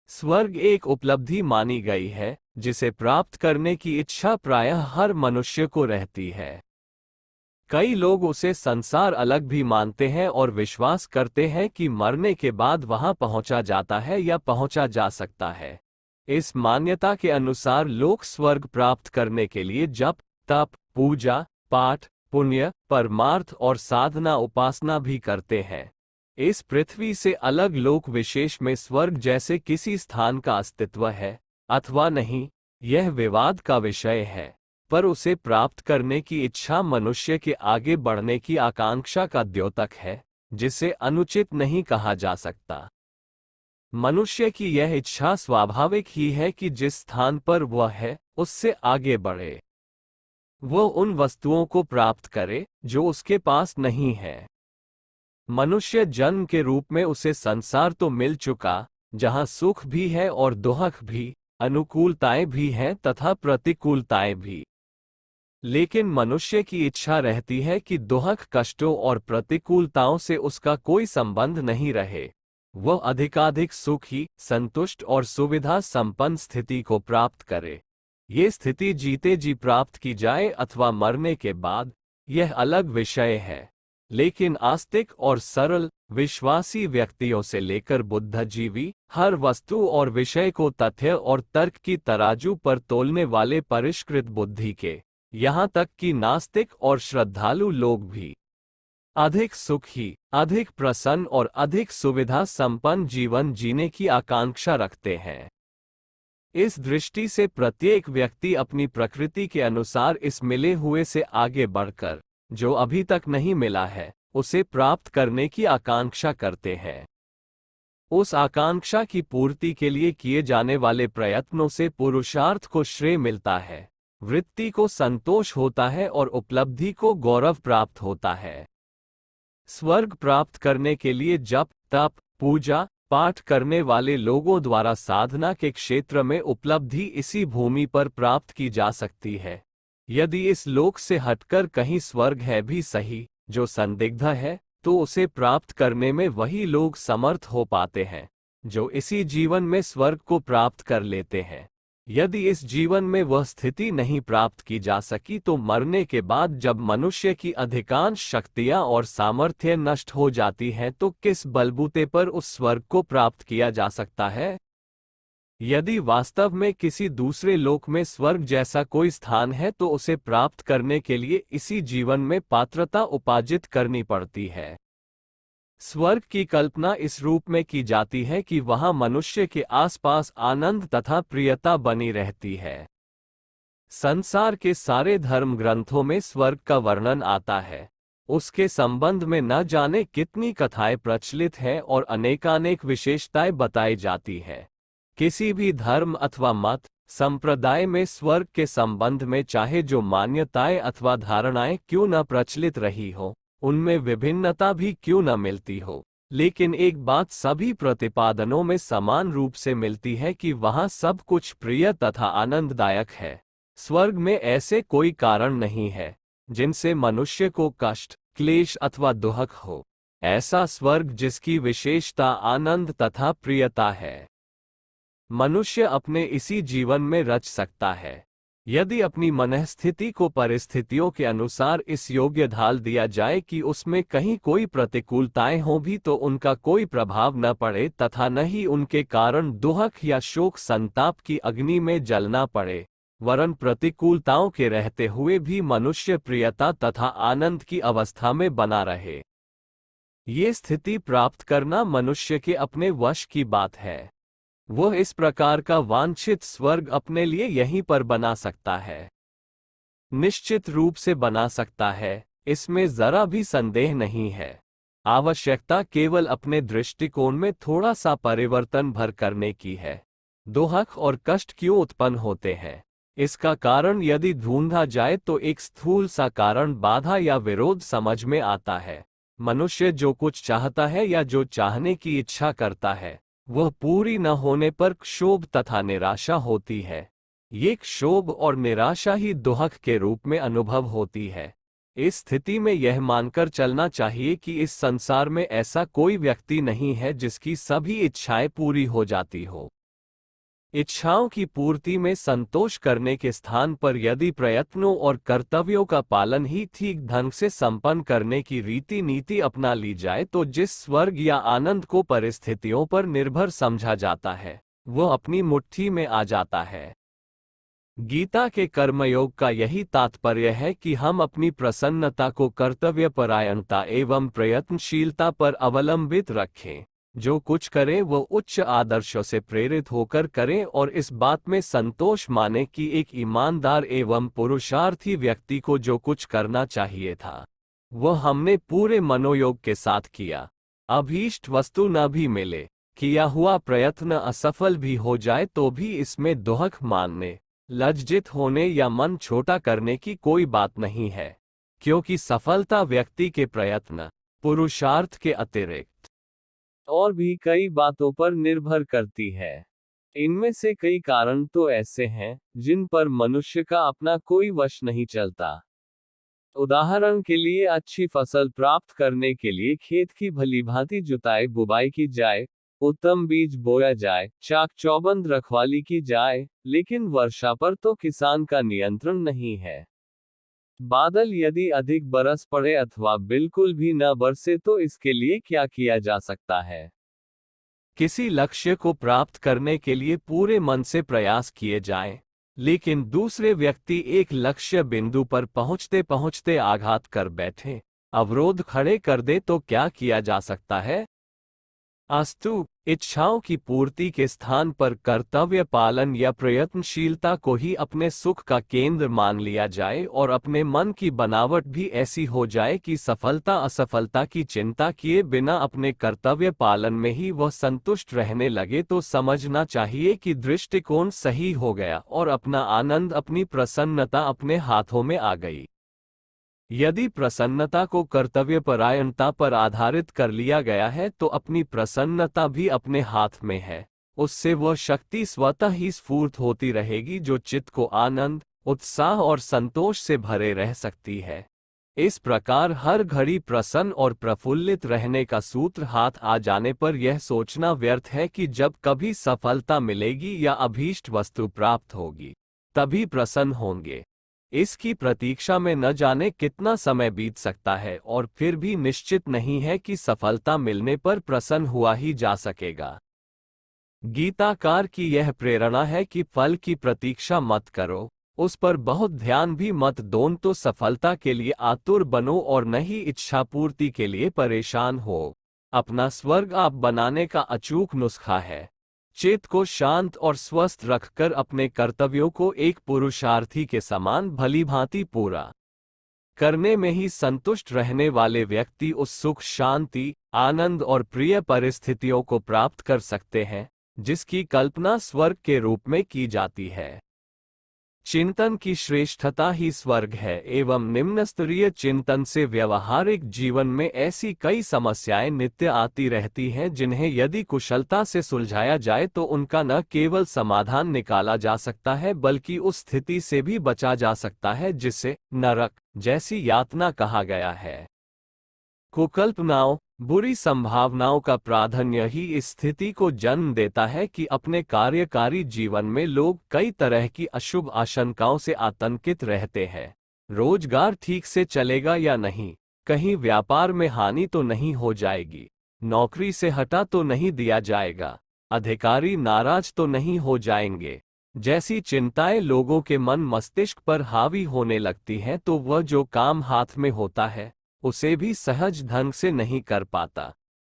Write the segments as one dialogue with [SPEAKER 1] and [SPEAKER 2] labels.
[SPEAKER 1] स्वर्ग एक उपलब्धि मानी गई है जिसे प्राप्त करने की इच्छा प्रायः हर मनुष्य को रहती है। कई लोग उसे संसार अलग भी मानते हैं और विश्वास करते हैं कि मरने के बाद वहां पहुंचा जाता है या पहुंचा जा सकता है। इस मान्यता के अनुसार लोग स्वर्ग प्राप्त करने के लिए जप, तप, पूजा, पाठ, पुण्य, परमार्थ और साधना उपासना भी करते हैं। इस पृथ्वी से अलग लोक विशेष में स्वर्ग जैसे किसी स्थान का अस्तित्व है अथवा नहीं, यह विवाद का विषय है, पर उसे प्राप्त करने की इच्छा मनुष्य के आगे बढ़ने की आकांक्षा का द्योतक है, जिसे अनुचित नहीं कहा जा सकता। मनुष्य की यह इच्छा स्वाभाविक ही है कि जिस स्थान पर वह है उससे आगे बढ़े, वह उन वस्तुओं को प्राप्त करे जो उसके पास नहीं है। मनुष्य जन्म के रूप में उसे संसार तो मिल चुका, जहां सुख भी है और दुख भी, अनुकूलताएं भी हैं तथा प्रतिकूलताएं भी। लेकिन मनुष्य की इच्छा रहती है कि दुख, कष्टों और प्रतिकूलताओं से उसका कोई संबंध नहीं रहे। वह अधिकाधिक सुखी, संतुष्ट और सुविधा संपन्न स्थिति को प्राप्त करे। ये स्थिति जीते जी प्राप्त की जाए अथवा मरने के बाद, यह अलग विषय है। लेकिन आस्तिक और सरल विश्वासी व्यक्तियों से लेकर बुद्धिजीवी, हर वस्तु और विषय को तथ्य और तर्क की तराजू पर तोलने वाले परिष्कृत बुद्धि के, यहाँ तक कि नास्तिक और श्रद्धालु लोग भी अधिक सुखी, अधिक प्रसन्न और अधिक सुविधा संपन्न जीवन जीने की आकांक्षा रखते हैं। इस दृष्टि से प्रत्येक व्यक्ति अपनी प्रकृति के अनुसार इस मिले हुए से आगे बढ़कर, जो अभी तक नहीं मिला है, उसे प्राप्त करने की आकांक्षा करते हैं। उस आकांक्षा की पूर्ति के लिए किए जाने वाले प्रयत्नों से पुरुषार्थ को श्रेय मिलता है, वृत्ति को संतोष होता है और उपलब्धि को गौरव प्राप्त होता है। स्वर्ग प्राप्त करने के लिए जप, तप, पूजा, पाठ करने वाले लोगों द्वारा साधना के क्षेत्र में उपलब्धि इसी भूमि पर प्राप्त की जा सकती है। यदि इस लोक से हटकर कहीं स्वर्ग है भी सही, जो संदिग्ध है, तो उसे प्राप्त करने में वही लोग समर्थ हो पाते हैं जो इसी जीवन में स्वर्ग को प्राप्त कर लेते हैं। यदि इस जीवन में वह स्थिति नहीं प्राप्त की जा सकी, तो मरने के बाद जब मनुष्य की अधिकांश शक्तियां और सामर्थ्य नष्ट हो जाती हैं, तो किस बलबूते पर उस स्वर्ग को प्राप्त किया जा सकता है? यदि वास्तव में किसी दूसरे लोक में स्वर्ग जैसा कोई स्थान है, तो उसे प्राप्त करने के लिए इसी जीवन में पात्रता उपार्जित करनी पड़ती है। स्वर्ग की कल्पना इस रूप में की जाती है कि वहां मनुष्य के आसपास आनंद तथा प्रियता बनी रहती है। संसार के सारे धर्म ग्रंथों में स्वर्ग का वर्णन आता है। उसके संबंध में न जाने कितनी कथाएं प्रचलित हैं और अनेकानेक विशेषताएं बताई जाती है। किसी भी धर्म अथवा मत संप्रदाय में स्वर्ग के संबंध में चाहे जो मान्यताएं अथवा धारणाएं क्यों न प्रचलित रही हो, उनमें विभिन्नता भी क्यों न मिलती हो, लेकिन एक बात सभी प्रतिपादनों में समान रूप से मिलती है कि वहां सब कुछ प्रिय तथा आनंददायक है। स्वर्ग में ऐसे कोई कारण नहीं है जिनसे मनुष्य को कष्ट, क्लेश अथवा दुख हो। ऐसा स्वर्ग जिसकी विशेषता आनंद तथा प्रियता है, मनुष्य अपने इसी जीवन में रच सकता है। यदि अपनी मनःस्थिति को परिस्थितियों के अनुसार इस योग्य ढाल दिया जाए कि उसमें कहीं कोई प्रतिकूलताएं हों भी, तो उनका कोई प्रभाव न पड़े तथा न ही उनके कारण दुख या शोक संताप की अग्नि में जलना पड़े, वरन प्रतिकूलताओं के रहते हुए भी मनुष्य प्रियता तथा आनंद की अवस्था में बना रहे। ये स्थिति प्राप्त करना मनुष्य के अपने वश की बात है। वह इस प्रकार का वांछित स्वर्ग अपने लिए यहीं पर बना सकता है, निश्चित रूप से बना सकता है, इसमें जरा भी संदेह नहीं है। आवश्यकता केवल अपने दृष्टिकोण में थोड़ा सा परिवर्तन भर करने की है। दुख और कष्ट क्यों उत्पन्न होते हैं, इसका कारण यदि ढूंढा जाए तो एक स्थूल सा कारण बाधा या विरोध समझ में आता है। मनुष्य जो कुछ चाहता है या जो चाहने की इच्छा करता है, वह पूरी न होने पर क्षोभ तथा निराशा होती है। ये क्षोभ और निराशा ही दुख के रूप में अनुभव होती है। इस स्थिति में यह मानकर चलना चाहिए कि इस संसार में ऐसा कोई व्यक्ति नहीं है जिसकी सभी इच्छाएं पूरी हो जाती हो। इच्छाओं की पूर्ति में संतोष करने के स्थान पर यदि प्रयत्नों और कर्तव्यों का पालन ही ठीक ढंग से संपन्न करने की रीति नीति अपना ली जाए तो जिस स्वर्ग या आनंद को परिस्थितियों पर निर्भर समझा जाता है वह अपनी मुट्ठी में आ जाता है। गीता के कर्मयोग का यही तात्पर्य है कि हम अपनी प्रसन्नता को कर्तव्यपरायणता एवं प्रयत्नशीलता पर अवलंबित रखें। जो कुछ करें वो उच्च आदर्शों से प्रेरित होकर करें और इस बात में संतोष माने कि एक ईमानदार एवं पुरुषार्थी व्यक्ति को जो कुछ करना चाहिए था वह हमने पूरे मनोयोग के साथ किया। अभीष्ट वस्तु न भी मिले, किया हुआ प्रयत्न असफल भी हो जाए तो भी इसमें दुहक मानने, लज्जित होने या मन छोटा करने की कोई बात नहीं है, क्योंकि सफलता व्यक्ति के प्रयत्न पुरुषार्थ के अतिरिक्त और भी कई बातों पर निर्भर करती है। इनमें से कई कारण तो ऐसे हैं जिन पर मनुष्य का अपना कोई वश नहीं चलता। उदाहरण के लिए अच्छी फसल प्राप्त करने के लिए खेत की भलीभांति जुताई बुवाई की जाए, उत्तम बीज बोया जाए, चाक चौबंद रखवाली की जाए, लेकिन वर्षा पर तो किसान का नियंत्रण नहीं है। बादल यदि अधिक बरस पड़े अथवा बिल्कुल भी न बरसे तो इसके लिए क्या किया जा सकता है? किसी लक्ष्य को प्राप्त करने के लिए पूरे मन से प्रयास किए जाएं, लेकिन दूसरे व्यक्ति एक लक्ष्य बिंदु पर पहुंचते पहुंचते आघात कर बैठे, अवरोध खड़े कर दे तो क्या किया जा सकता है? अस्तु, इच्छाओं की पूर्ति के स्थान पर कर्तव्य पालन या प्रयत्नशीलता को ही अपने सुख का केंद्र मान लिया जाए और अपने मन की बनावट भी ऐसी हो जाए कि सफलता असफलता की चिंता किए बिना अपने कर्तव्य पालन में ही वह संतुष्ट रहने लगे तो समझना चाहिए कि दृष्टिकोण सही हो गया और अपना आनंद अपनी प्रसन्नता अपने हाथों में आ गई। यदि प्रसन्नता को कर्तव्यपरायणता पर आधारित कर लिया गया है तो अपनी प्रसन्नता भी अपने हाथ में है, उससे वह शक्ति स्वतः ही स्फूर्त होती रहेगी जो चित्त को आनंद, उत्साह और संतोष से भरे रह सकती है। इस प्रकार हर घड़ी प्रसन्न और प्रफुल्लित रहने का सूत्र हाथ आ जाने पर यह सोचना व्यर्थ है कि जब कभी सफलता मिलेगी या अभीष्ट वस्तु प्राप्त होगी तभी प्रसन्न होंगे। इसकी प्रतीक्षा में न जाने कितना समय बीत सकता है और फिर भी निश्चित नहीं है कि सफलता मिलने पर प्रसन्न हुआ ही जा सकेगा। गीताकार की यह प्रेरणा है कि फल की प्रतीक्षा मत करो, उस पर बहुत ध्यान भी मत दो, तो सफलता के लिए आतुर बनो और न ही इच्छा पूर्ति के लिए परेशान हो। अपना स्वर्ग आप बनाने का अचूक नुस्खा है। चित्त को शांत और स्वस्थ रखकर अपने कर्तव्यों को एक पुरुषार्थी के समान भलीभांति पूरा करने में ही संतुष्ट रहने वाले व्यक्ति उस सुख, शांति, आनंद और प्रिय परिस्थितियों को प्राप्त कर सकते हैं जिसकी कल्पना स्वर्ग के रूप में की जाती है। चिंतन की श्रेष्ठता ही स्वर्ग है एवं निम्न स्तरीय चिंतन से व्यवहारिक जीवन में ऐसी कई समस्याएं नित्य आती रहती हैं जिन्हें यदि कुशलता से सुलझाया जाए तो उनका न केवल समाधान निकाला जा सकता है बल्कि उस स्थिति से भी बचा जा सकता है जिसे नरक जैसी यातना कहा गया है। कुकल्पनाओं, बुरी संभावनाओं का प्राधान्य ही इस स्थिति को जन्म देता है कि अपने कार्यकारी जीवन में लोग कई तरह की अशुभ आशंकाओं से आतंकित रहते हैं। रोजगार ठीक से चलेगा या नहीं, कहीं व्यापार में हानि तो नहीं हो जाएगी, नौकरी से हटा तो नहीं दिया जाएगा, अधिकारी नाराज तो नहीं हो जाएंगे, जैसी चिंताएं लोगों के मन मस्तिष्क पर हावी होने लगती हैं तो वह जो काम हाथ में होता है उसे भी सहज ढंग से नहीं कर पाता।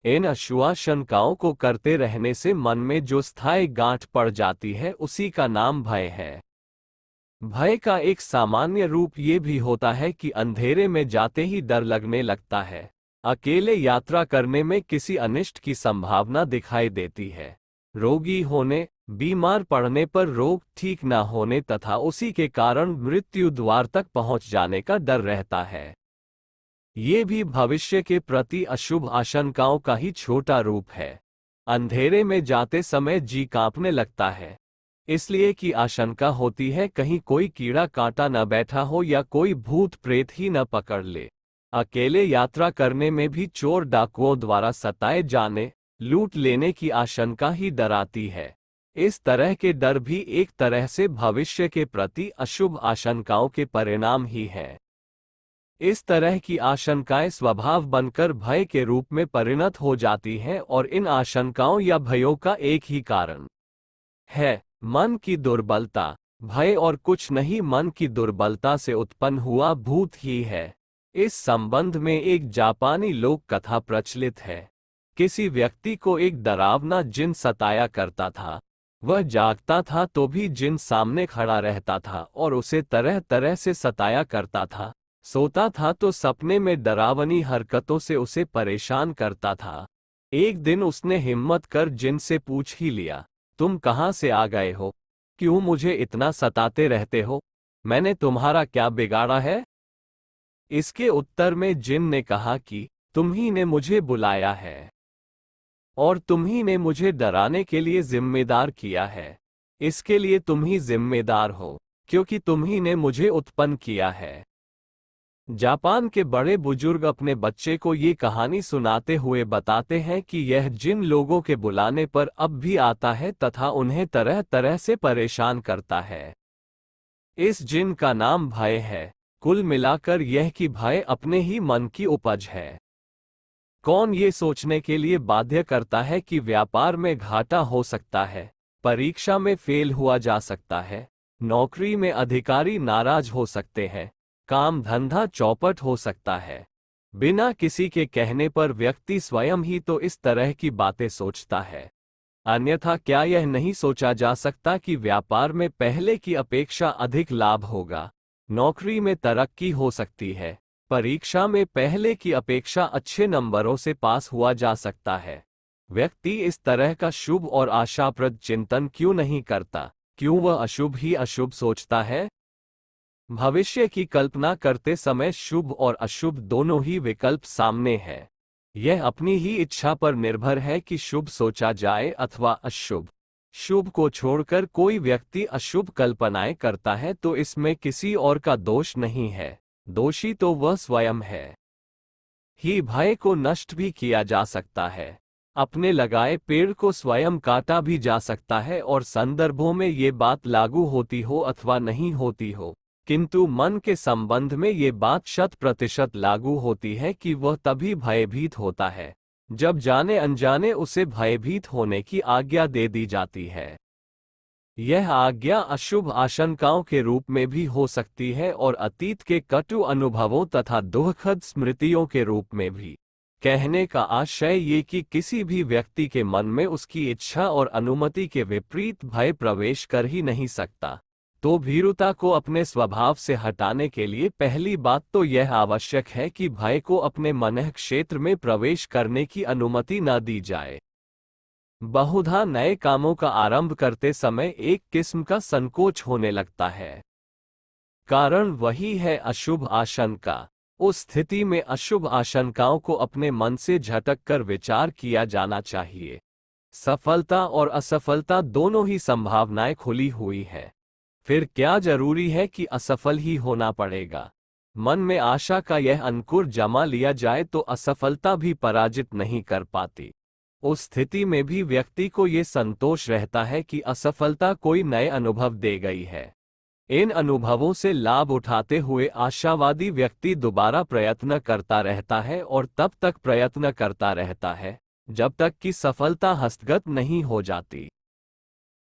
[SPEAKER 1] इन अशुआशंकाओं को करते रहने से मन में जो स्थायी गांठ पड़ जाती है उसी का नाम भय है। भय का एक सामान्य रूप ये भी होता है कि अंधेरे में जाते ही डर लगने लगता है, अकेले यात्रा करने में किसी अनिष्ट की संभावना दिखाई देती है, रोगी होने, बीमार पड़ने पर रोग ठीक न होने तथा उसी के कारण मृत्यु द्वार तक पहुंच जाने का डर रहता है। ये भी भविष्य के प्रति अशुभ आशंकाओं का ही छोटा रूप है। अंधेरे में जाते समय जी कांपने लगता है, इसलिए कि आशंका होती है कहीं कोई कीड़ा कांटा न बैठा हो या कोई भूत प्रेत ही न पकड़ ले। अकेले यात्रा करने में भी चोर डाकुओं द्वारा सताए जाने, लूट लेने की आशंका ही डराती है। इस तरह के डर भी एक तरह से भविष्य के प्रति अशुभ आशंकाओं के परिणाम ही हैं। इस तरह की आशंकाएं स्वभाव बनकर भय के रूप में परिणत हो जाती हैं और इन आशंकाओं या भयों का एक ही कारण है, मन की दुर्बलता। भय और कुछ नहीं मन की दुर्बलता से उत्पन्न हुआ भूत ही है। इस संबंध में एक जापानी लोक कथा प्रचलित है। किसी व्यक्ति को एक डरावना जिन सताया करता था। वह जागता था तो भी जिन सामने खड़ा रहता था और उसे तरह तरह से सताया करता था। सोता था तो सपने में डरावनी हरकतों से उसे परेशान करता था। एक दिन उसने हिम्मत कर जिन से पूछ ही लिया, तुम कहाँ से आ गए हो? क्यों मुझे इतना सताते रहते हो? मैंने तुम्हारा क्या बिगाड़ा है? इसके उत्तर में जिन ने कहा कि तुम ही ने मुझे बुलाया है और तुम ही ने मुझे डराने के लिए जिम्मेदार किया है। इसके लिए तुम ही जिम्मेदार हो, क्योंकि तुम ही ने मुझे उत्पन्न किया है। जापान के बड़े बुजुर्ग अपने बच्चे को ये कहानी सुनाते हुए बताते हैं कि यह जिन लोगों के बुलाने पर अब भी आता है तथा उन्हें तरह तरह से परेशान करता है। इस जिन का नाम भय है। कुल मिलाकर यह कि भय अपने ही मन की उपज है। कौन ये सोचने के लिए बाध्य करता है कि व्यापार में घाटा हो सकता है, परीक्षा में फेल हुआ जा सकता है, नौकरी में अधिकारी नाराज हो सकते हैं, काम धंधा चौपट हो सकता है। बिना किसी के कहने पर व्यक्ति स्वयं ही तो इस तरह की बातें सोचता है। अन्यथा क्या यह नहीं सोचा जा सकता कि व्यापार में पहले की अपेक्षा अधिक लाभ होगा, नौकरी में तरक्की हो सकती है, परीक्षा में पहले की अपेक्षा अच्छे नंबरों से पास हुआ जा सकता है। व्यक्ति इस तरह का शुभ और आशाप्रद चिंतन क्यों नहीं करता? क्यों वह अशुभ ही अशुभ सोचता है? भविष्य की कल्पना करते समय शुभ और अशुभ दोनों ही विकल्प सामने हैं। यह अपनी ही इच्छा पर निर्भर है कि शुभ सोचा जाए अथवा अशुभ। शुभ को छोड़कर कोई व्यक्ति अशुभ कल्पनाएं करता है तो इसमें किसी और का दोष नहीं है, दोषी तो वह स्वयं है। ही भय को नष्ट भी किया जा सकता है। अपने लगाए पेड़ को स्वयं काटा भी जा सकता है और संदर्भों में ये बात लागू होती हो अथवा नहीं होती हो, किंतु मन के संबंध में ये बात 100% लागू होती है कि वह तभी भयभीत होता है जब जाने अनजाने उसे भयभीत होने की आज्ञा दे दी जाती है। यह आज्ञा अशुभ आशंकाओं के रूप में भी हो सकती है और अतीत के कटु अनुभवों तथा दुखद स्मृतियों के रूप में भी। कहने का आशय ये कि किसी भी व्यक्ति के मन में उसकी इच्छा और अनुमति के विपरीत भय प्रवेश कर ही नहीं सकता। तो भीरुता को अपने स्वभाव से हटाने के लिए पहली बात तो यह आवश्यक है कि भय को अपने मन क्षेत्र में प्रवेश करने की अनुमति न दी जाए। बहुधा नए कामों का आरंभ करते समय एक किस्म का संकोच होने लगता है। कारण वही है अशुभ आशंका। उस स्थिति में अशुभ आशंकाओं को अपने मन से झटक कर विचार किया जाना चाहिए। सफलता और असफलता दोनों ही संभावनाएं खुली हुई है। फिर क्या जरूरी है कि असफल ही होना पड़ेगा? मन में आशा का यह अंकुर जमा लिया जाए तो असफलता भी पराजित नहीं कर पाती। उस स्थिति में भी व्यक्ति को ये संतोष रहता है कि असफलता कोई नए अनुभव दे गई है। इन अनुभवों से लाभ उठाते हुए आशावादी व्यक्ति दोबारा प्रयत्न करता रहता है और तब तक प्रयत्न करता रहता है जब तक कि सफलता हस्तगत नहीं हो जाती।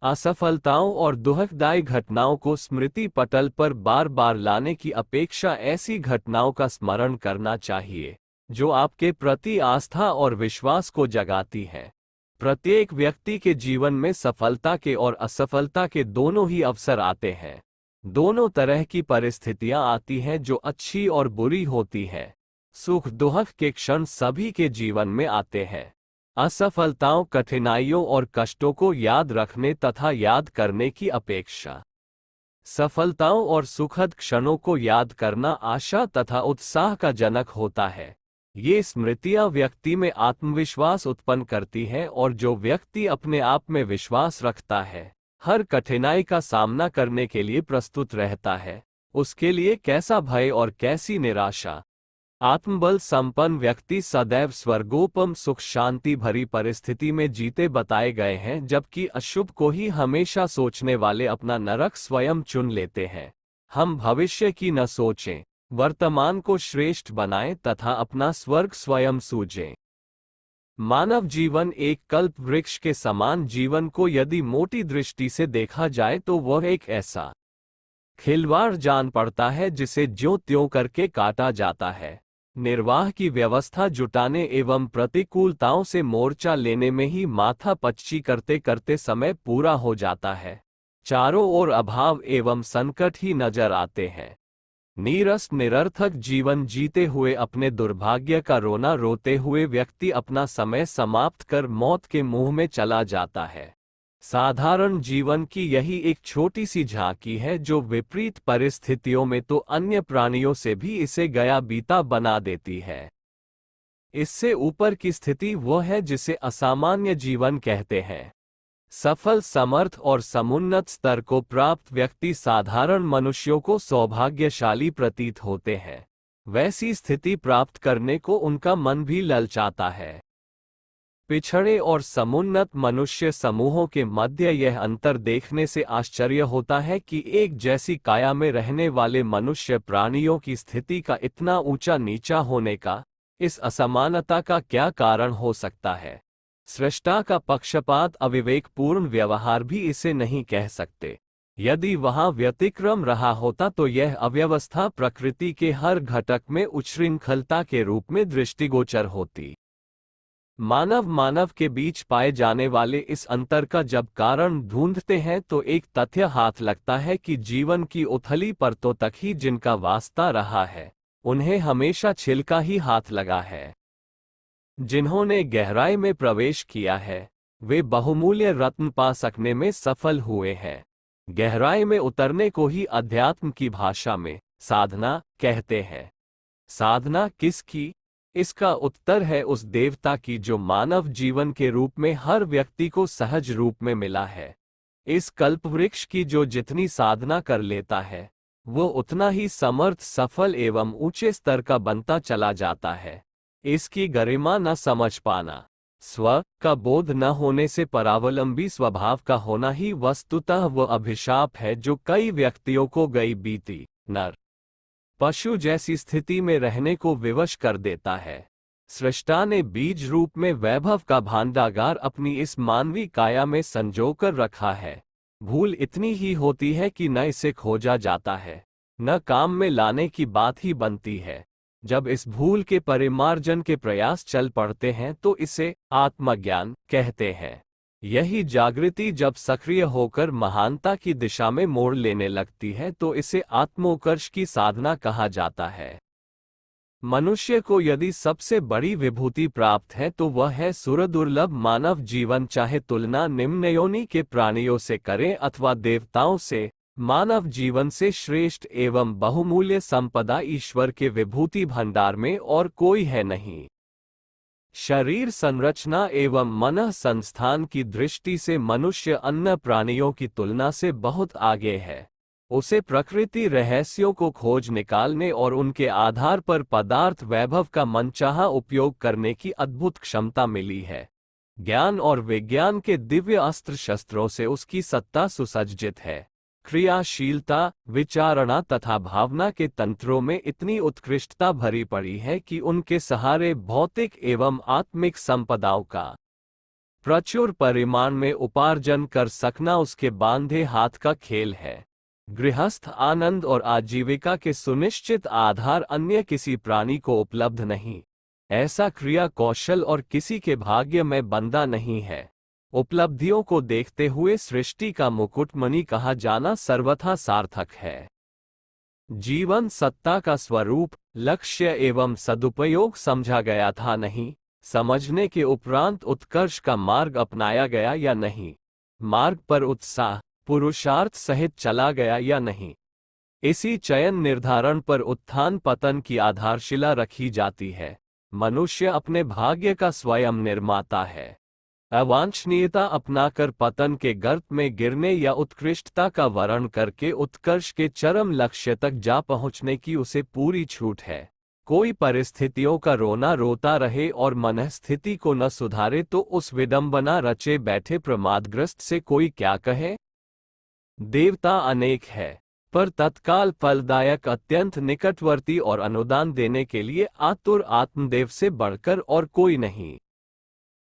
[SPEAKER 1] असफलताओं और दुखदायी घटनाओं को स्मृति पटल पर बार बार लाने की अपेक्षा ऐसी घटनाओं का स्मरण करना चाहिए जो आपके प्रति आस्था और विश्वास को जगाती हैं। प्रत्येक व्यक्ति के जीवन में सफलता के और असफलता के दोनों ही अवसर आते हैं। दोनों तरह की परिस्थितियां आती हैं जो अच्छी और बुरी होती हैं। सुख दुख के क्षण सभी के जीवन में आते हैं। असफलताओं, कठिनाइयों और कष्टों को याद रखने तथा याद करने की अपेक्षा सफलताओं और सुखद क्षणों को याद करना आशा तथा उत्साह का जनक होता है। ये स्मृतियां व्यक्ति में आत्मविश्वास उत्पन्न करती हैं और जो व्यक्ति अपने आप में विश्वास रखता है, हर कठिनाई का सामना करने के लिए प्रस्तुत रहता है, उसके लिए कैसा भय और कैसी निराशा आत्मबल संपन्न व्यक्ति सदैव स्वर्गोपम सुख शांति भरी परिस्थिति में जीते बताए गए हैं, जबकि अशुभ को ही हमेशा सोचने वाले अपना नरक स्वयं चुन लेते हैं। हम भविष्य की न सोचें, वर्तमान को श्रेष्ठ बनाएं तथा अपना स्वर्ग स्वयं सूझें। मानव जीवन एक कल्प वृक्ष के समान जीवन को यदि मोटी दृष्टि से देखा जाए तो वह एक ऐसा खिलवाड़ जान पड़ता है जिसे ज्यों त्यों करके काटा जाता है। निर्वाह की व्यवस्था जुटाने एवं प्रतिकूलताओं से मोर्चा लेने में ही माथा पच्ची करते करते समय पूरा हो जाता है। चारों ओर अभाव एवं संकट ही नजर आते हैं। नीरस निरर्थक जीवन जीते हुए अपने दुर्भाग्य का रोना रोते हुए व्यक्ति अपना समय समाप्त कर मौत के मुंह में चला जाता है। साधारण जीवन की यही एक छोटी सी झांकी है जो विपरीत परिस्थितियों में तो अन्य प्राणियों से भी इसे गया बीता बना देती है। इससे ऊपर की स्थिति वह है जिसे असामान्य जीवन कहते हैं। सफल, समर्थ और समुन्नत स्तर को प्राप्त व्यक्ति साधारण मनुष्यों को सौभाग्यशाली प्रतीत होते हैं। वैसी स्थिति प्राप्त करने को उनका मन भी ललचाता है। पिछड़े और समुन्नत मनुष्य समूहों के मध्य यह अंतर देखने से आश्चर्य होता है कि एक जैसी काया में रहने वाले मनुष्य प्राणियों की स्थिति का इतना ऊंचा नीचा होने का, इस असमानता का क्या कारण हो सकता है। सृष्टा का पक्षपात, अविवेकपूर्ण व्यवहार भी इसे नहीं कह सकते। यदि वहां व्यतिक्रम रहा होता तो यह अव्यवस्था प्रकृति के हर घटक में उच्छृंखलता के रूप में दृष्टिगोचर होती। मानव के बीच पाए जाने वाले इस अंतर का जब कारण ढूंढते हैं तो एक तथ्य हाथ लगता है कि जीवन की उथली परतों तक ही जिनका वास्ता रहा है, उन्हें हमेशा छिलका ही हाथ लगा है। जिन्होंने गहराई में प्रवेश किया है, वे बहुमूल्य रत्न पा सकने में सफल हुए हैं। गहराई में उतरने को ही अध्यात्म की भाषा में साधना कहते हैं। साधना किसकी? इसका उत्तर है उस देवता की जो मानव जीवन के रूप में हर व्यक्ति को सहज रूप में मिला है। इस कल्पवृक्ष की जो जितनी साधना कर लेता है, वो उतना ही समर्थ, सफल एवं ऊंचे स्तर का बनता चला जाता है। इसकी गरिमा न समझ पाना, स्व का बोध न होने से परावलंबी स्वभाव का होना ही वस्तुतः वह अभिशाप है जो कई व्यक्तियों को गई बीती नर पशु जैसी स्थिति में रहने को विवश कर देता है। सृष्टा ने बीज रूप में वैभव का भांडागार अपनी इस मानवी काया में संजोकर रखा है। भूल इतनी ही होती है कि न इसे खोजा जाता है, न काम में लाने की बात ही बनती है। जब इस भूल के परिमार्जन के प्रयास चल पड़ते हैं तो इसे आत्मज्ञान कहते हैं। यही जागृति जब सक्रिय होकर महानता की दिशा में मोड़ लेने लगती है तो इसे आत्मोत्कर्ष की साधना कहा जाता है। मनुष्य को यदि सबसे बड़ी विभूति प्राप्त है तो वह है सुरदुर्लभ मानव जीवन। चाहे तुलना निम्न योनि के प्राणियों से करें अथवा देवताओं से, मानव जीवन से श्रेष्ठ एवं बहुमूल्य संपदा ईश्वर के विभूति भंडार में और कोई है नहीं। शरीर संरचना एवं मन संस्थान की दृष्टि से मनुष्य अन्य प्राणियों की तुलना से बहुत आगे है। उसे प्रकृति रहस्यों को खोज निकालने और उनके आधार पर पदार्थ वैभव का मनचाहा उपयोग करने की अद्भुत क्षमता मिली है। ज्ञान और विज्ञान के दिव्य अस्त्र शस्त्रों से उसकी सत्ता सुसज्जित है। क्रियाशीलता, विचारणा तथा भावना के तंत्रों में इतनी उत्कृष्टता भरी पड़ी है कि उनके सहारे भौतिक एवं आत्मिक संपदाओं का प्रचुर परिमाण में उपार्जन कर सकना उसके बांधे हाथ का खेल है। गृहस्थ आनंद और आजीविका के सुनिश्चित आधार अन्य किसी प्राणी को उपलब्ध नहीं। ऐसा क्रिया कौशल और किसी के भाग्य में बंधा नहीं है। उपलब्धियों को देखते हुए सृष्टि का मुकुटमणि कहा जाना सर्वथा सार्थक है। जीवन सत्ता का स्वरूप, लक्ष्य एवं सदुपयोग समझा गया था नहीं, समझने के उपरांत उत्कर्ष का मार्ग अपनाया गया या नहीं, मार्ग पर उत्साह पुरुषार्थ सहित चला गया या नहीं। इसी चयन निर्धारण पर उत्थान पतन की आधारशिला रखी जाती है। मनुष्य अपने भाग्य का स्वयं निर्माता है। अवांछनीयता अपनाकर पतन के गर्त में गिरने या उत्कृष्टता का वर्ण करके उत्कर्ष के चरम लक्ष्य तक जा पहुंचने की उसे पूरी छूट है। कोई परिस्थितियों का रोना रोता रहे और मनस्थिति को न सुधारे तो उस विडंबना रचे बैठे प्रमादग्रस्त से कोई क्या कहे। देवता अनेक है, पर तत्काल फलदायक अत्यंत निकटवर्ती और अनुदान देने के लिए आतुर आत्मदेव से बढ़कर और कोई नहीं।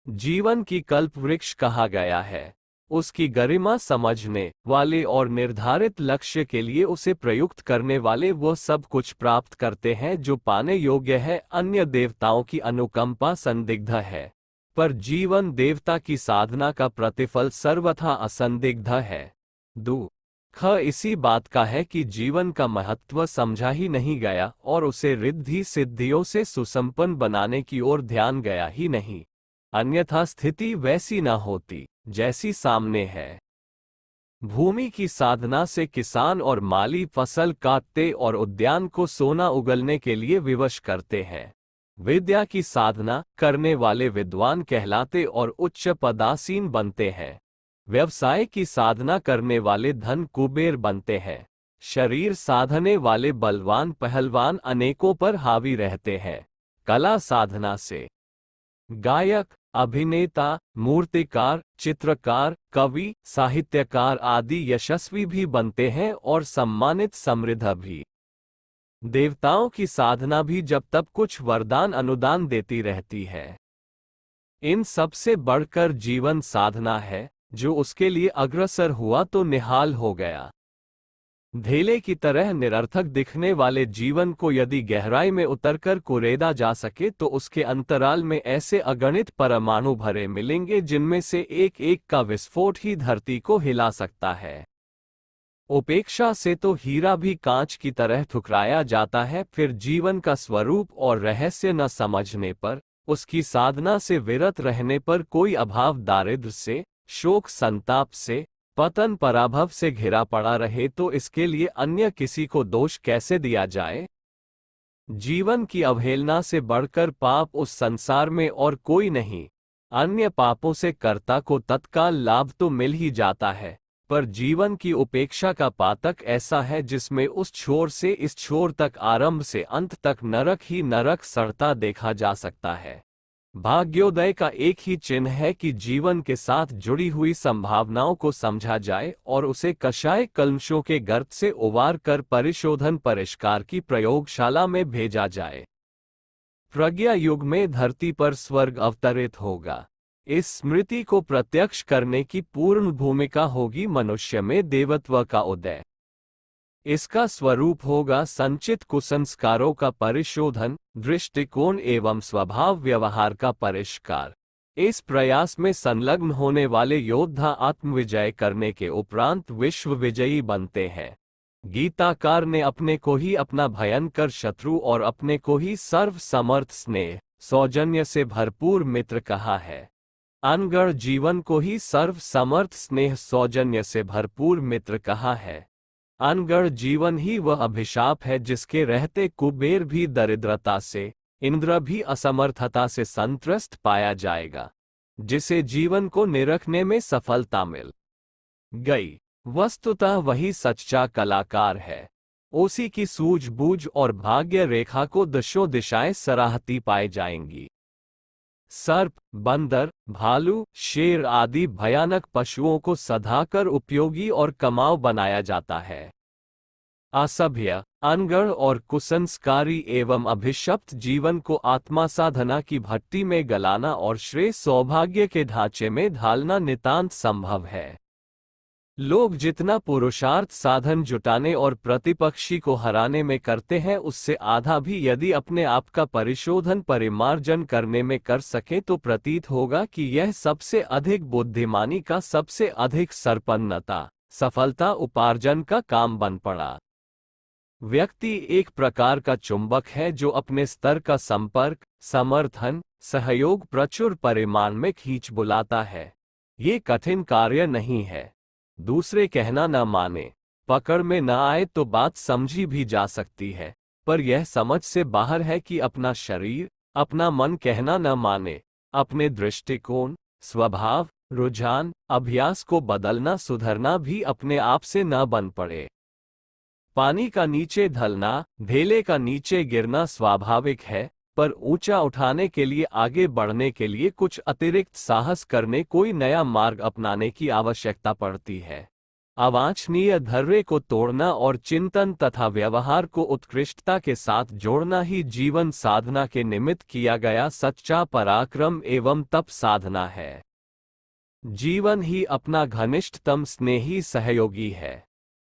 [SPEAKER 1] जीवन की कल्प वृक्ष कहा गया है, उसकी गरिमा समझने वाले और निर्धारित लक्ष्य के लिए उसे प्रयुक्त करने वाले वो सब कुछ प्राप्त करते हैं जो पाने योग्य है। अन्य देवताओं की अनुकंपा संदिग्ध है, पर जीवन देवता की साधना का प्रतिफल सर्वथा असंदिग्ध है। दुख इसी बात का है कि जीवन का महत्व समझा ही नहीं गया और उसे रिद्धि सिद्धियों से सुसंपन्न बनाने की ओर ध्यान गया ही नहीं, अन्यथा स्थिति वैसी न होती जैसी सामने है। भूमि की साधना से किसान और माली फसल काटते और उद्यान को सोना उगलने के लिए विवश करते हैं। विद्या की साधना करने वाले विद्वान कहलाते और उच्च पदासीन बनते हैं। व्यवसाय की साधना करने वाले धन कुबेर बनते हैं। शरीर साधने वाले बलवान पहलवान अनेकों पर हावी रहते हैं। कला साधना से गायक, अभिनेता, मूर्तिकार, चित्रकार, कवि, साहित्यकार आदि यशस्वी भी बनते हैं और सम्मानित समृद्ध भी। देवताओं की साधना भी जब तब कुछ वरदान अनुदान देती रहती है। इन सबसे बढ़कर जीवन साधना है, जो उसके लिए अग्रसर हुआ तो निहाल हो गया। धेले की तरह निरर्थक दिखने वाले जीवन को यदि गहराई में उतरकर कुरेदा जा सके तो उसके अंतराल में ऐसे अगणित परमाणु भरे मिलेंगे जिनमें से एक एक का विस्फोट ही धरती को हिला सकता है। उपेक्षा से तो हीरा भी कांच की तरह ठुकराया जाता है। फिर जीवन का स्वरूप और रहस्य न समझने पर, उसकी साधना से विरत रहने पर कोई अभाव दारिद्र्य से, शोक संताप से, पतन पराभव से घिरा पड़ा रहे तो इसके लिए अन्य किसी को दोष कैसे दिया जाए। जीवन की अवहेलना से बढ़कर पाप उस संसार में और कोई नहीं। अन्य पापों से कर्ता को तत्काल लाभ तो मिल ही जाता है, पर जीवन की उपेक्षा का पातक ऐसा है जिसमें उस छोर से इस छोर तक आरंभ से अंत तक नरक ही नरक सड़ता देखा जा सकता है। भाग्योदय का एक ही चिन्ह है कि जीवन के साथ जुड़ी हुई संभावनाओं को समझा जाए और उसे कषाय कल्मशों के गर्त से उबार कर परिशोधन परिष्कार की प्रयोगशाला में भेजा जाए। प्रज्ञा युग में धरती पर स्वर्ग अवतरित होगा। इस स्मृति को प्रत्यक्ष करने की पूर्ण भूमिका होगी मनुष्य में देवत्व का उदय। इसका स्वरूप होगा संचित कुसंस्कारों का परिशोधन, दृष्टिकोण एवं स्वभाव व्यवहार का परिष्कार। इस प्रयास में संलग्न होने वाले योद्धा आत्मविजय करने के उपरांत विश्व विजयी बनते हैं। गीताकार ने अपने को ही अपना भयंकर शत्रु और अपने को ही सर्व समर्थ स्नेह सौजन्य से भरपूर मित्र कहा है। अनगढ़ जीवन को ही सर्व समर्थ स्नेह सौजन्य से भरपूर मित्र कहा है। अनगढ़ जीवन ही वह अभिशाप है जिसके रहते कुबेर भी दरिद्रता से, इंद्र भी असमर्थता से संत्रस्त पाया जाएगा, जिसे जीवन को निरखने में सफलता मिल गई। वस्तुतः वही सच्चा कलाकार है। उसी की सूझबूझ और भाग्य रेखा को दशों दिशाएं सराहती पाई जाएंगी। सर्प, बंदर, भालू, शेर आदि भयानक पशुओं को सधाकर उपयोगी और कमाव बनाया जाता है। असभ्य, अनगढ़ और कुसंस्कारी एवं अभिशप्त जीवन को आत्मा साधना की भट्टी में गलाना और श्रेय सौभाग्य के ढांचे में ढालना नितांत संभव है। लोग जितना पुरुषार्थ साधन जुटाने और प्रतिपक्षी को हराने में करते हैं, उससे आधा भी यदि अपने आप का परिशोधन परिमार्जन करने में कर सके तो प्रतीत होगा कि यह सबसे अधिक बुद्धिमानी का, सबसे अधिक संपन्नता, सफलता उपार्जन का काम बन पड़ा। व्यक्ति एक प्रकार का चुंबक है जो अपने स्तर का संपर्क, समर्थन, सहयोग प्रचुर परिमाण में खींच बुलाता है। ये कठिन कार्य नहीं है। दूसरे कहना न माने, पकड़ में न आए तो बात समझी भी जा सकती है, पर यह समझ से बाहर है कि अपना शरीर, अपना मन कहना न माने, अपने दृष्टिकोण, स्वभाव, रुझान, अभ्यास को बदलना सुधरना भी अपने आप से न बन पड़े। पानी का नीचे ढलना, ढेले का नीचे गिरना स्वाभाविक है, पर ऊंचा उठाने के लिए, आगे बढ़ने के लिए कुछ अतिरिक्त साहस करने, कोई नया मार्ग अपनाने की आवश्यकता पड़ती है। अवांछनीय धैर्य को तोड़ना और चिंतन तथा व्यवहार को उत्कृष्टता के साथ जोड़ना ही जीवन साधना के निमित्त किया गया सच्चा पराक्रम एवं तप साधना है। जीवन ही अपना घनिष्ठतम स्नेही सहयोगी है।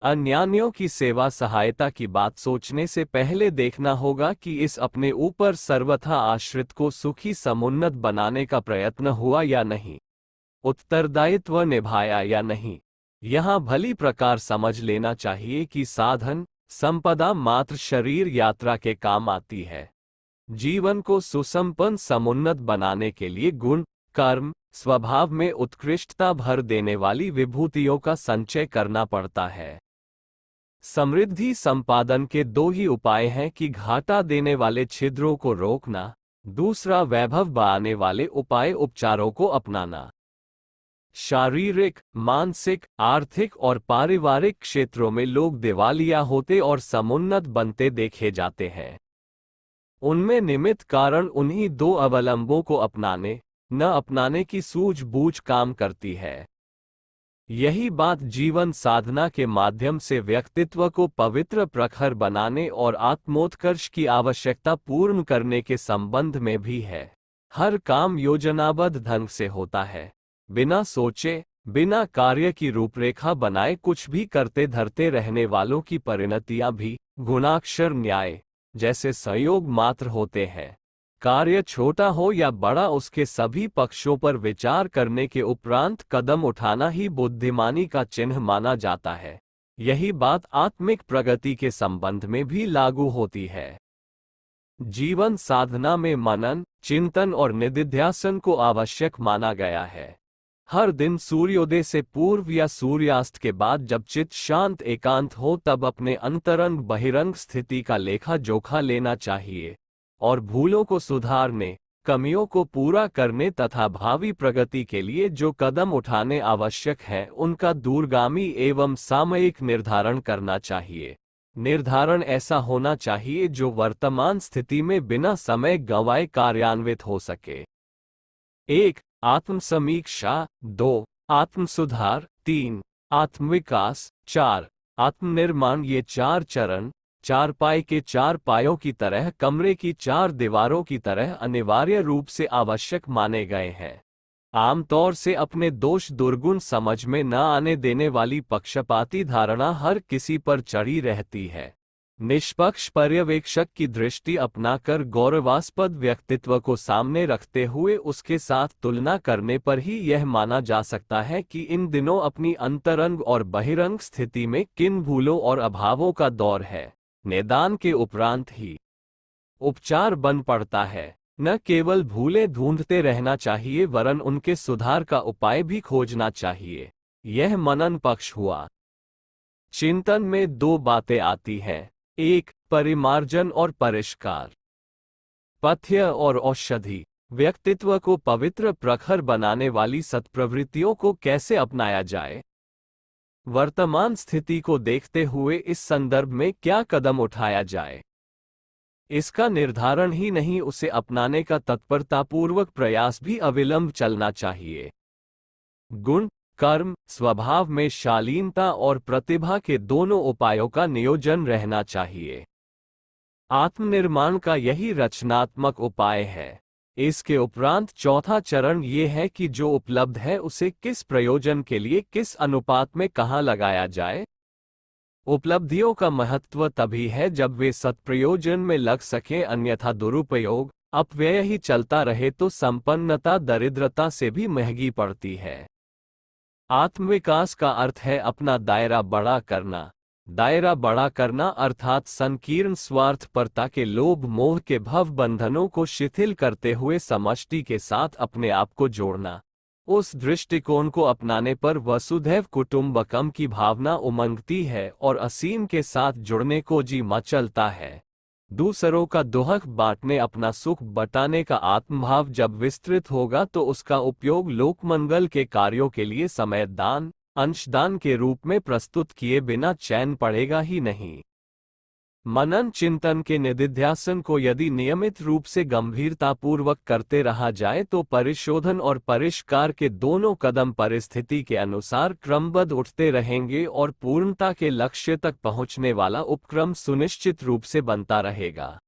[SPEAKER 1] अन्यान्यों की सेवा सहायता की बात सोचने से पहले देखना होगा कि इस अपने ऊपर सर्वथा आश्रित को सुखी समुन्नत बनाने का प्रयत्न हुआ या नहीं, उत्तरदायित्व निभाया या नहीं। यहाँ भली प्रकार समझ लेना चाहिए कि साधन संपदा मात्र शरीर यात्रा के काम आती है। जीवन को सुसंपन्न समुन्नत बनाने के लिए गुण, कर्म, स्वभाव में उत्कृष्टता भर देने वाली विभूतियों का संचय करना पड़ता है। समृद्धि संपादन के दो ही उपाय हैं कि घाटा देने वाले छिद्रों को रोकना, दूसरा वैभव बढ़ाने वाले उपाय उपचारों को अपनाना। शारीरिक, मानसिक, आर्थिक और पारिवारिक क्षेत्रों में लोग दिवालिया होते और समुन्नत बनते देखे जाते हैं। उनमें निमित्त कारण उन्हीं दो अवलंबों को अपनाने न अपनाने की सूझबूझ काम करती है। यही बात जीवन साधना के माध्यम से व्यक्तित्व को पवित्र प्रखर बनाने और आत्मोत्कर्ष की आवश्यकता पूर्ण करने के संबंध में भी है। हर काम योजनाबद्ध ढंग से होता है। बिना सोचे, बिना कार्य की रूपरेखा बनाए कुछ भी करते धरते रहने वालों की परिणतियां भी गुणाक्षर न्याय जैसे संयोग मात्र होते हैं। कार्य छोटा हो या बड़ा, उसके सभी पक्षों पर विचार करने के उपरांत कदम उठाना ही बुद्धिमानी का चिन्ह माना जाता है। यही बात आत्मिक प्रगति के संबंध में भी लागू होती है। जीवन साधना में मनन, चिंतन और निधिध्यासन को आवश्यक माना गया है। हर दिन सूर्योदय से पूर्व या सूर्यास्त के बाद जब चित्त शांत एकांत हो, तब अपने अंतरंग बहिरंग स्थिति का लेखा जोखा लेना चाहिए और भूलों को सुधारने, कमियों को पूरा करने तथा भावी प्रगति के लिए जो कदम उठाने आवश्यक हैं उनका दूरगामी एवं सामयिक निर्धारण करना चाहिए। निर्धारण ऐसा होना चाहिए जो वर्तमान स्थिति में बिना समय गंवाए कार्यान्वित हो सके। 1. आत्मसमीक्षा, 2. आत्मसुधार, 3. आत्मविकास, 4. आत्मनिर्माण। ये चार चरण चारपाई के चार पायों की तरह, कमरे की चार दीवारों की तरह अनिवार्य रूप से आवश्यक माने गए हैं। आमतौर से अपने दोष दुर्गुण समझ में न आने देने वाली पक्षपाती धारणा हर किसी पर चढ़ी रहती है। निष्पक्ष पर्यवेक्षक की दृष्टि अपनाकर गौरवास्पद व्यक्तित्व को सामने रखते हुए उसके साथ तुलना करने पर ही यह माना जा सकता है कि इन दिनों अपनी अंतरंग और बहिरंग स्थिति में किन भूलों और अभावों का दौर है। निदान के उपरांत ही उपचार बन पड़ता है। न केवल भूलें ढूंढते रहना चाहिए वरन उनके सुधार का उपाय भी खोजना चाहिए। यह मनन पक्ष हुआ। चिंतन में दो बातें आती हैं, 1. परिमार्जन और परिष्कार। पथ्य और औषधि। व्यक्तित्व को पवित्र प्रखर बनाने वाली सत्प्रवृत्तियों को कैसे अपनाया जाए। वर्तमान स्थिति को देखते हुए इस संदर्भ में क्या कदम उठाया जाए, इसका निर्धारण ही नहीं, उसे अपनाने का तत्परतापूर्वक प्रयास भी अविलंब चलना चाहिए। गुण, कर्म, स्वभाव में शालीनता और प्रतिभा के दोनों उपायों का नियोजन रहना चाहिए। आत्मनिर्माण का यही रचनात्मक उपाय है। इसके उपरांत चौथा चरण ये है कि जो उपलब्ध है उसे किस प्रयोजन के लिए किस अनुपात में कहाँ लगाया जाए। उपलब्धियों का महत्व तभी है जब वे सत्प्रयोजन में लग सकें, अन्यथा दुरुपयोग, अपव्यय ही चलता रहे तो संपन्नता दरिद्रता से भी महंगी पड़ती है। आत्मविकास का अर्थ है अपना दायरा बड़ा करना। दायरा बड़ा करना अर्थात संकीर्ण स्वार्थपरता के लोभ मोह के भव बंधनों को शिथिल करते हुए समष्टि के साथ अपने आप को जोड़ना। उस दृष्टिकोण को अपनाने पर वसुधैव कुटुंबकम की भावना उमंगती है और असीम के साथ जुड़ने को जी मचलता है। दूसरों का दुहक बांटने, अपना सुख बटाने का आत्मभाव जब विस्तृत होगा तो उसका उपयोग लोकमंगल के कार्यों के लिए समय दान, अंशदान के रूप में प्रस्तुत किए बिना चैन पड़ेगा ही नहीं। मनन चिंतन के निधिध्यासन को यदि नियमित रूप से गंभीरतापूर्वक करते रहा जाए तो परिशोधन और परिष्कार के दोनों कदम परिस्थिति के अनुसार क्रमबद्ध उठते रहेंगे और पूर्णता के लक्ष्य तक पहुंचने वाला उपक्रम सुनिश्चित रूप से बनता रहेगा।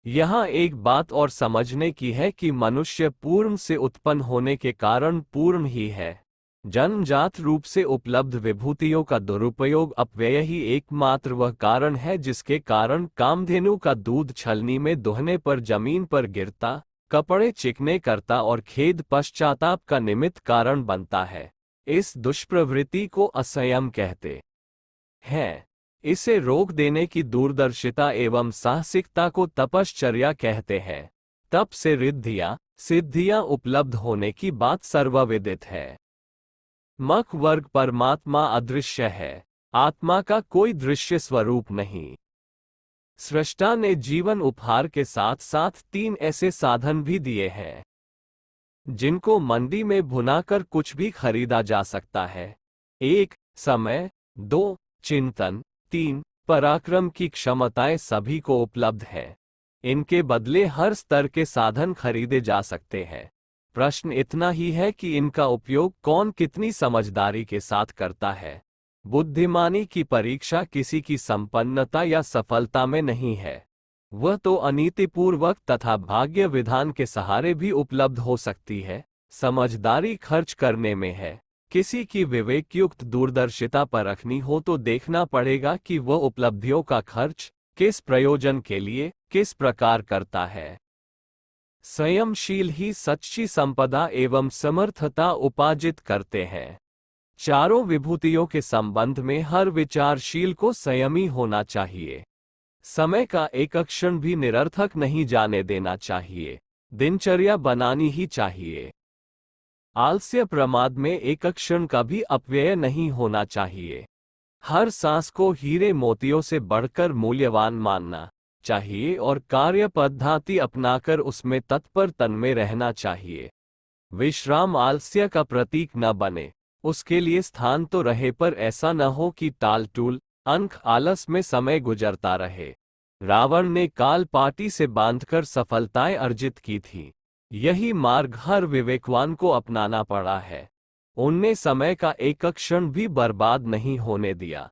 [SPEAKER 1] यहाँ एक बात और समझने की है कि मनुष्य पूर्ण से उत्पन्न होने के कारण पूर्ण ही है। जन्मजात रूप से उपलब्ध विभूतियों का दुरुपयोग अपव्यय ही एकमात्र वह कारण है जिसके कारण कामधेनु का दूध छलनी में दुहने पर जमीन पर गिरता, कपड़े चिकने करता और खेद पश्चाताप का निमित्त कारण बनता है। इस दुष्प्रवृत्ति को असंयम कहते हैं। इसे रोक देने की दूरदर्शिता एवं साहसिकता को तपश्चर्या कहते हैं। तप से रिद्धियां, सिद्धियां उपलब्ध होने की बात सर्वविदित है। मख वर्ग परमात्मा अदृश्य है, आत्मा का कोई दृश्य स्वरूप नहीं। सृष्टा ने जीवन उपहार के साथ साथ 3 ऐसे साधन भी दिए हैं जिनको मंडी में भुनाकर कुछ भी खरीदा जा सकता है। 1 समय, 2 चिंतन, 3 पराक्रम की क्षमताएं सभी को उपलब्ध हैं। इनके बदले हर स्तर के साधन खरीदे जा सकते हैं। प्रश्न इतना ही है कि इनका उपयोग कौन कितनी समझदारी के साथ करता है। बुद्धिमानी की परीक्षा किसी की संपन्नता या सफलता में नहीं है, वह तो अनीतिपूर्वक तथा भाग्य विधान के सहारे भी उपलब्ध हो सकती है। समझदारी खर्च करने में है। किसी की विवेकयुक्त दूरदर्शिता पर रखनी हो तो देखना पड़ेगा कि वह उपलब्धियों का खर्च किस प्रयोजन के लिए, किस प्रकार करता है। संयमशील ही सच्ची संपदा एवं समर्थता उपार्जित करते हैं। चारों विभूतियों के संबंध में हर विचारशील को संयमी होना चाहिए। समय का एक क्षण भी निरर्थक नहीं जाने देना चाहिए। दिनचर्या बनानी ही चाहिए। आलस्य प्रमाद में एक क्षण का भी अपव्यय नहीं होना चाहिए। हर सांस को हीरे मोतियों से बढ़कर मूल्यवान मानना चाहिए और कार्य पद्धति अपनाकर उसमें तत्पर तन्मय रहना चाहिए। विश्राम आलस्य का प्रतीक न बने, उसके लिए स्थान तो रहे पर ऐसा न हो कि टालटूल अंक आलस में समय गुजरता रहे। रावण ने काल पाटी से बांधकर सफलताएं अर्जित की थी। यही मार्ग हर विवेकवान को अपनाना पड़ा है। उनने समय का एक क्षण भी बर्बाद नहीं होने दिया।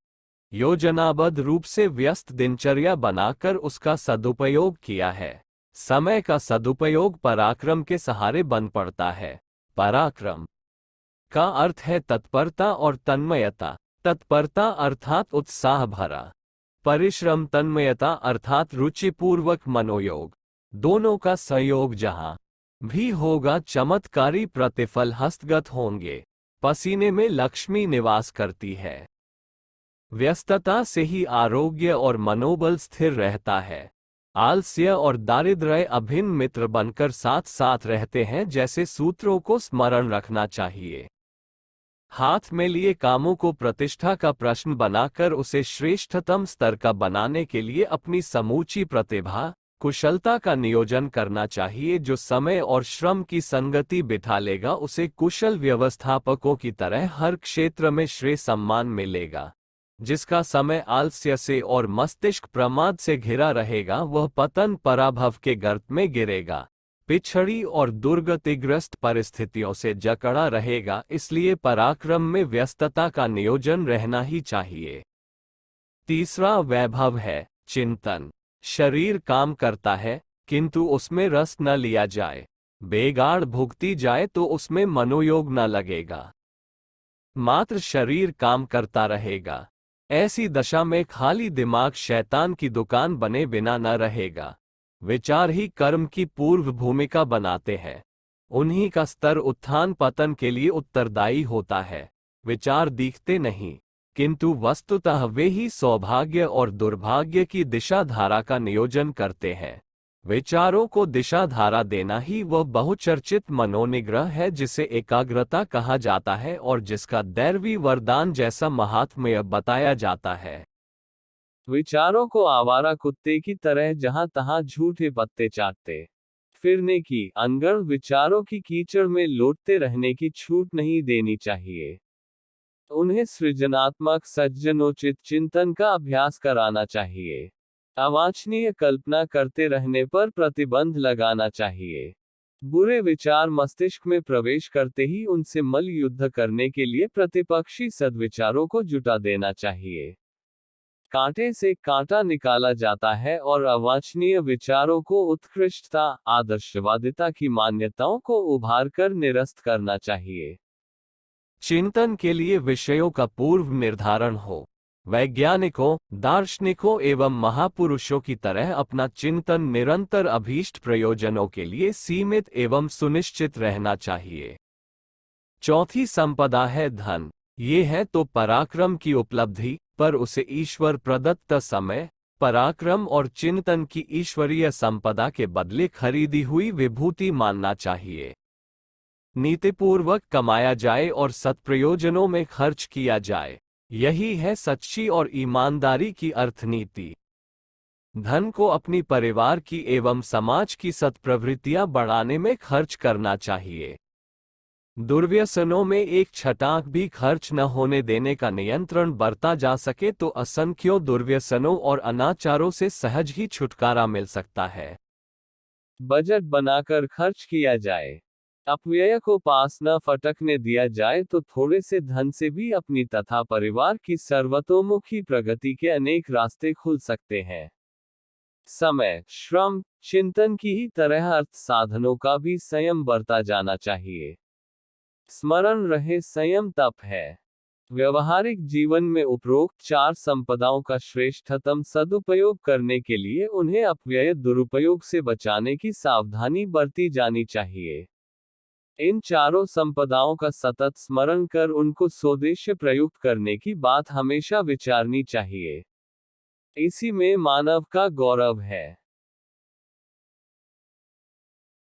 [SPEAKER 1] योजनाबद्ध रूप से व्यस्त दिनचर्या बनाकर उसका सदुपयोग किया है। समय का सदुपयोग पराक्रम के सहारे बन पड़ता है। पराक्रम का अर्थ है तत्परता और तन्मयता। तत्परता अर्थात उत्साह भरा, परिश्रम तन्मयता अर्थात रुचिपूर्वक मनोयोग। दोनों का संयोग जहां भी होगा चमत्कारी प्रतिफल हस्तगत होंगे। पसीने में लक्ष्मी निवास करती है। व्यस्तता से ही आरोग्य और मनोबल स्थिर रहता है। आलस्य और दारिद्र्य अभिन्न मित्र बनकर साथ साथ रहते हैं, जैसे सूत्रों को स्मरण रखना चाहिए। हाथ में लिए कामों को प्रतिष्ठा का प्रश्न बनाकर उसे श्रेष्ठतम स्तर का बनाने के लिए अपनी समूची प्रतिभा, कुशलता का नियोजन करना चाहिए। जो समय और श्रम की संगति बिठा लेगा उसे कुशल व्यवस्थापकों की तरह हर क्षेत्र में श्रेय सम्मान मिलेगा। जिसका समय आलस्य से और मस्तिष्क प्रमाद से घिरा रहेगा वह पतन पराभव के गर्त में गिरेगा, पिछड़ी और दुर्गतिग्रस्त परिस्थितियों से जकड़ा रहेगा। इसलिए पराक्रम में व्यस्तता का नियोजन रहना ही चाहिए। तीसरा वैभव है चिंतन। शरीर काम करता है किंतु उसमें रस न लिया जाए, बेगाड़ भुगती जाए तो उसमें मनोयोग न लगेगा। मात्र शरीर काम करता रहेगा। ऐसी दशा में खाली दिमाग शैतान की दुकान बने बिना न रहेगा। विचार ही कर्म की पूर्व भूमिका बनाते हैं। उन्हीं का स्तर उत्थान पतन के लिए उत्तरदायी होता है। विचार दिखते नहीं, किंतु वस्तुतः वे ही सौभाग्य और दुर्भाग्य की दिशा धारा का नियोजन करते हैं। विचारों को दिशा धारा देना ही वह बहुचर्चित मनोनिग्रह है जिसे एकाग्रता कहा जाता है और जिसका दैवी वरदान जैसा महात्म्य बताया जाता है। विचारों को आवारा कुत्ते की तरह जहां तहां झूठे पत्ते चाटते फिरने की, अनगढ़ विचारों की कीचड़ में लौटते रहने की छूट नहीं देनी चाहिए। उन्हें सृजनात्मक सज्जनोचित चिंतन का अभ्यास कराना चाहिए। अवांछनीय कल्पना करते रहने पर प्रतिबंध लगाना चाहिए। बुरे विचार मस्तिष्क में प्रवेश करते ही उनसे मल्ल युद्ध करने के लिए प्रतिपक्षी सद्विचारों को जुटा देना चाहिए। कांटे से कांटा निकाला जाता है और अवांछनीय विचारों को उत्कृष्टता, आदर्शवादिता की मान्यताओं को उभार कर निरस्त करना चाहिए। चिंतन के लिए विषयों का पूर्व निर्धारण हो। वैज्ञानिकों, दार्शनिकों एवं महापुरुषों की तरह अपना चिंतन निरंतर अभीष्ट प्रयोजनों के लिए सीमित एवं सुनिश्चित रहना चाहिए। चौथी संपदा है धन। ये है तो पराक्रम की उपलब्धि, पर उसे ईश्वर प्रदत्त समय, पराक्रम और चिंतन की ईश्वरीय संपदा के बदले खरीदी हुई विभूति मानना चाहिए। नीतिपूर्वक कमाया जाए और सत्प्रयोजनों में खर्च किया जाए, यही है सच्ची और ईमानदारी की अर्थनीति। धन को अपनी परिवार की एवं समाज की सत्प्रवृत्तियां बढ़ाने में खर्च करना चाहिए। दुर्व्यसनों में एक छटाक भी खर्च न होने देने का नियंत्रण बरता जा सके तो असंख्यों दुर्व्यसनों और अनाचारों से सहज ही छुटकारा मिल सकता है। बजट बनाकर खर्च किया जाए। अपव्यय को पास न फटकने दिया जाए तो थोड़े से धन से भी अपनी तथा परिवार की सर्वतोमुखी प्रगति के अनेक रास्ते खुल सकते हैं। समय, श्रम, चिंतन की ही तरह अर्थ साधनों का भी संयम बरता जाना चाहिए। स्मरण रहे संयम तप है। व्यवहारिक जीवन में उपरोक्त चार संपदाओं का श्रेष्ठतम सदुपयोग करने के लिए उन्हें अपव्यय दुरुपयोग से बचाने की सावधानी बरती जानी चाहिए। इन चारों संपदाओं का सतत स्मरण कर उनको स्वोद्देश्य प्रयुक्त करने की बात हमेशा विचारनी चाहिए। इसी में मानव का गौरव है।